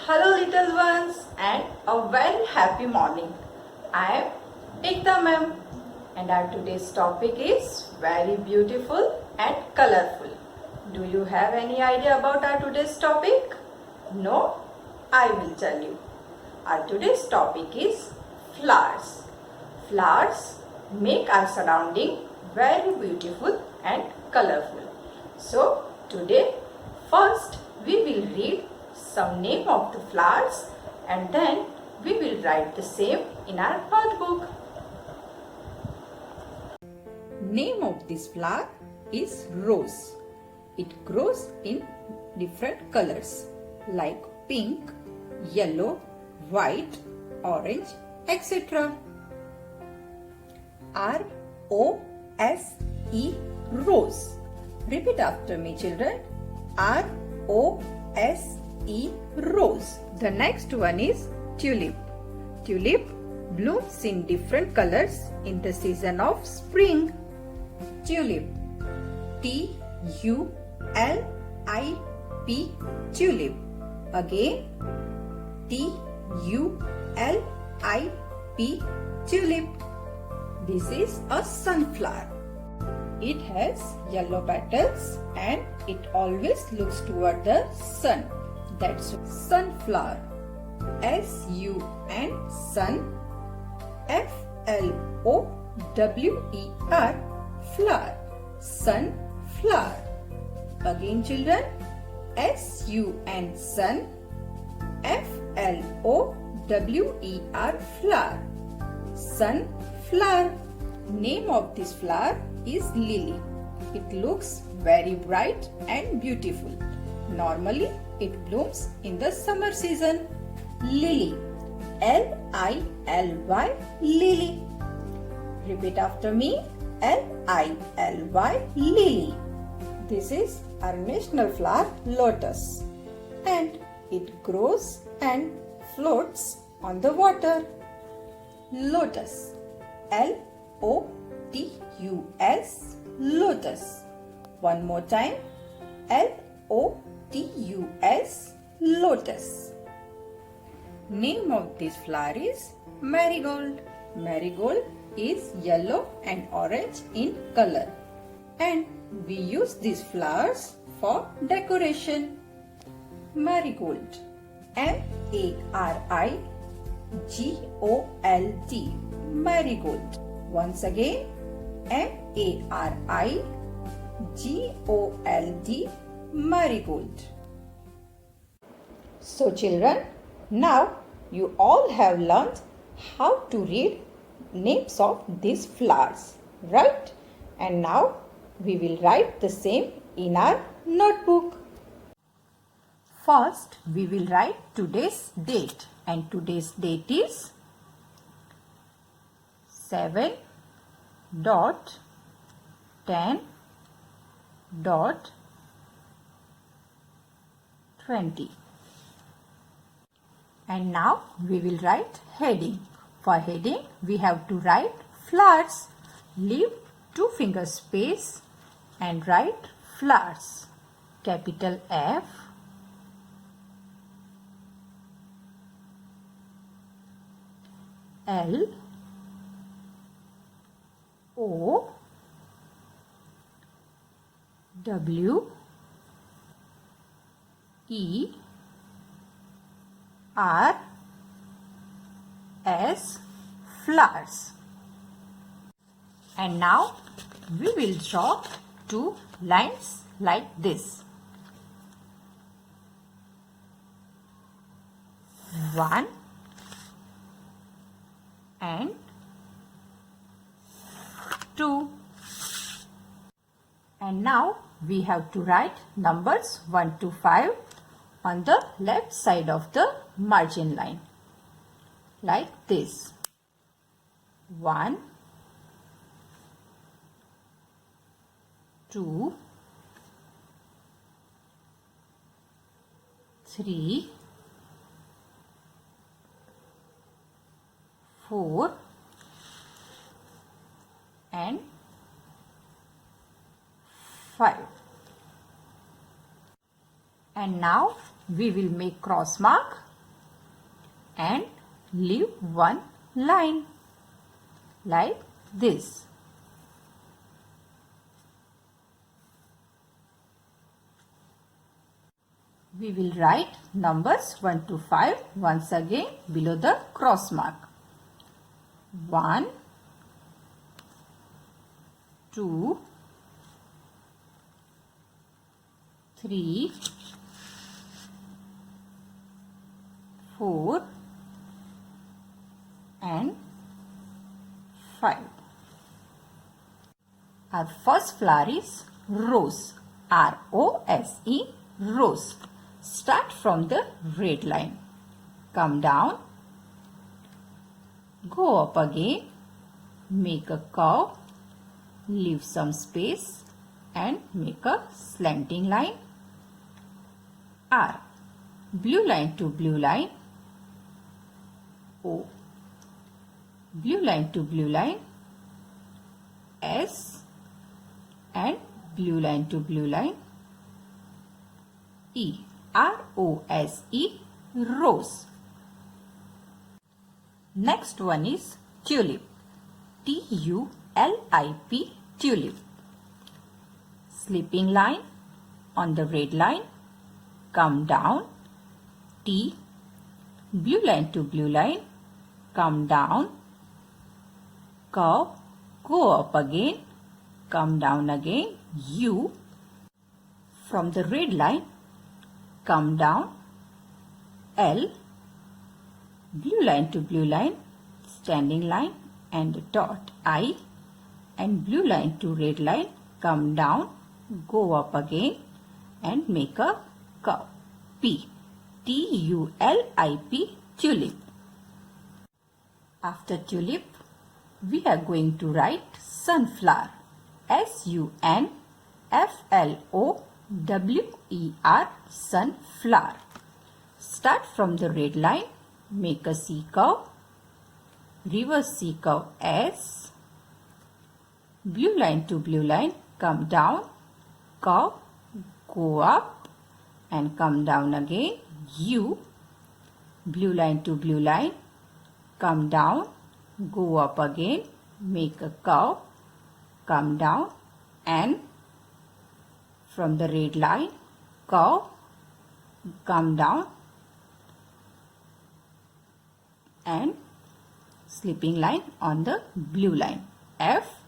Hello little ones and a very happy morning. I am Ekta ma'am and our today's topic is very beautiful and colorful. Do you have any idea about our today's topic? No? I will tell you. Our today's topic is flowers. Flowers make our surrounding very beautiful and colorful. So today first we will read some name of the flowers and then we will write the same in our notebook. Name of this flower is rose. It grows in different colors like pink, yellow, white, orange, etc. R-O-S-E, rose. Repeat after me, children. R-O-S-E, rose. The next one is tulip. Tulip blooms in different colors in the season of spring. Tulip. T-U-L-I-P, tulip. Again, T-U-L-I-P, tulip. This is a sunflower. It has yellow petals and it always looks toward the sun. That's sunflower. S-U-N, sun. F-L-O-W-E-R, flower. Sunflower. Again, children. S-U-N, sun. F-L-O-W-E-R, flower. Sunflower. Name of this flower is lily. It looks very bright and beautiful. Normally, it blooms in the summer season. Lily. L-I-L-Y, lily. Repeat after me. L-I-L-Y, lily. This is our national flower, lotus. And it grows and floats on the water. Lotus. L-O-T-U-S, lotus. One more time. L-O-T-U-S, lotus. Name of this flower is marigold. Marigold is yellow and orange in color. And we use these flowers for decoration. Marigold. M-A-R-I-G-O-L-D, marigold. Once again, M-A-R-I-G-O-L-D, marigold. So children, now you all have learned how to read names of these flowers, right? And now we will write the same in our notebook. First, we will write today's date, and today's date is 7.10.20. And now we will write heading. For heading, we have to write flowers. Leave 2 finger space and write flowers. Capital F, L, O, W, E, R, S, flowers. And now we will draw 2 lines like this. 1 and 2. And now we have to write numbers 1 to 5 on the left side of the margin line, like this. 1, 2, 3, 4 and 5. And now we will make cross mark and leave one line like this. We will write numbers 1 to 5 once again below the cross mark. 1, 2, 3, 4 and 5. Our first flower is rose. R-O-S-E, rose. Start from the red line. Come down. Go up again. Make a curve. Leave some space and make a slanting line. R. Blue line to blue line. O. Blue line to blue line. S. And blue line to blue line. E. R-O-S-E, rose. Next one is tulip. T-U-L-I-P, tulip. Slipping line on the red line. Come down. T. Blue line to blue line. Come down. Curve. Go up again. Come down again. U. From the red line. Come down. L. Blue line to blue line. Standing line and dot. I. And blue line to red line. Come down. Go up again and make a curve. P. T-U-L-I-P, tulip. After tulip, we are going to write sunflower. S-U-N-F-L-O-W-E-R, sunflower. Start from the red line, make a C curve, reverse C curve S, blue line to blue line, come down, curve, go up and come down again, U, blue line to blue line, come down, go up again, make a curve, come down, and from the red line, curve, come down and slipping line on the blue line. F,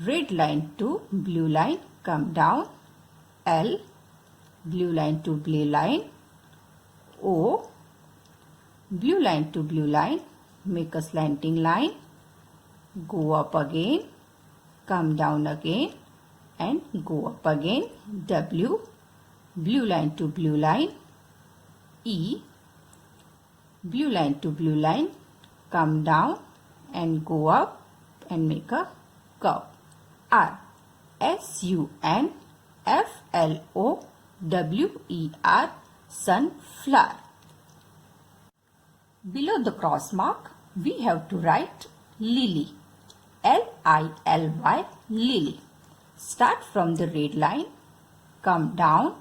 red line to blue line, come down. L, blue line to blue line. O, blue line to blue line, make a slanting line, go up again, come down again and go up again. W, blue line to blue line. E, blue line to blue line, come down and go up and make a curve. R, S-U-N-F-L-O-W-E-R, sunflower. Below the cross mark, we have to write lily. L-I-L-Y, lily. Start from the red line, come down,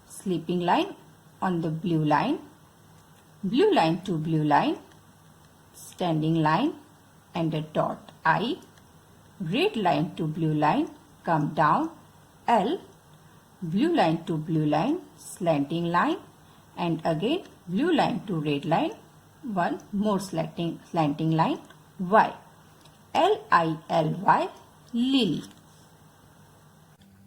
slipping line on the blue line, blue line to blue line, standing line and a dot. I, red line to blue line, come down. L, blue line to blue line, slanting line and again blue line to red line, one more slanting line. Y, L-I-L-Y, lily.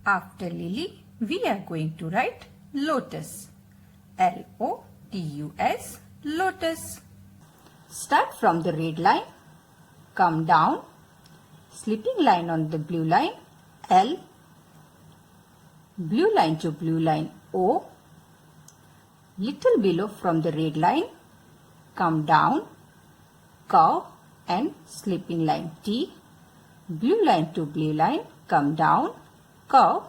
After lily, we are going to write lotus. L-O-T-U-S, lotus. Start from the red line, come down, slipping line on the blue line, L, blue line to blue line, O, little below from the red line, come down, curve and slipping line, T, blue line to blue line, come down, curve,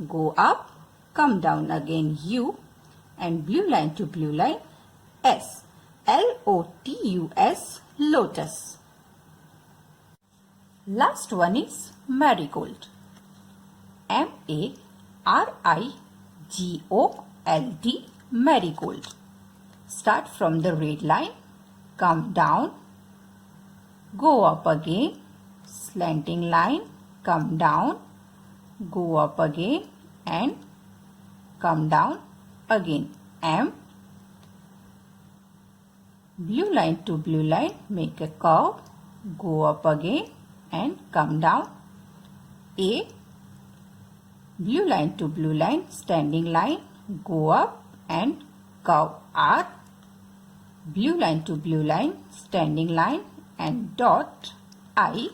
go up, come down again, U, and blue line to blue line, S, L-O-T-U-S, lotus. Last one is marigold. M-A-R-I-G-O-L-D, marigold. Start from the red line, come down, go up again, slanting line, come down, go up again and come down again. M. Blue line to blue line, make a curve, go up again and come down. A. Blue line to blue line, standing line, go up and curve R. Blue line to blue line, standing line and dot I.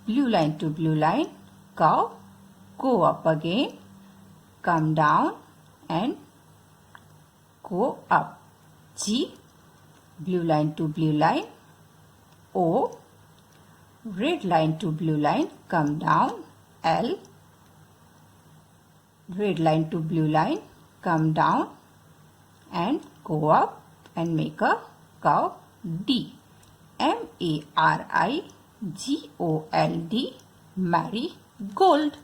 Blue line to blue line, curve, go up again, come down and go up. G. Blue line to blue line, O. Red line to blue line, come down, L. Red line to blue line, come down and go up and make a curve D. MARIGOLD, marigold.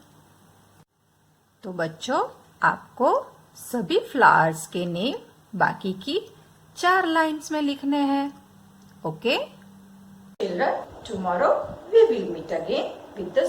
तो बच्चों आपको सभी flowers के name बाकी की 4 lines में लिखने हैं. Okay? Children, tomorrow we will meet again with the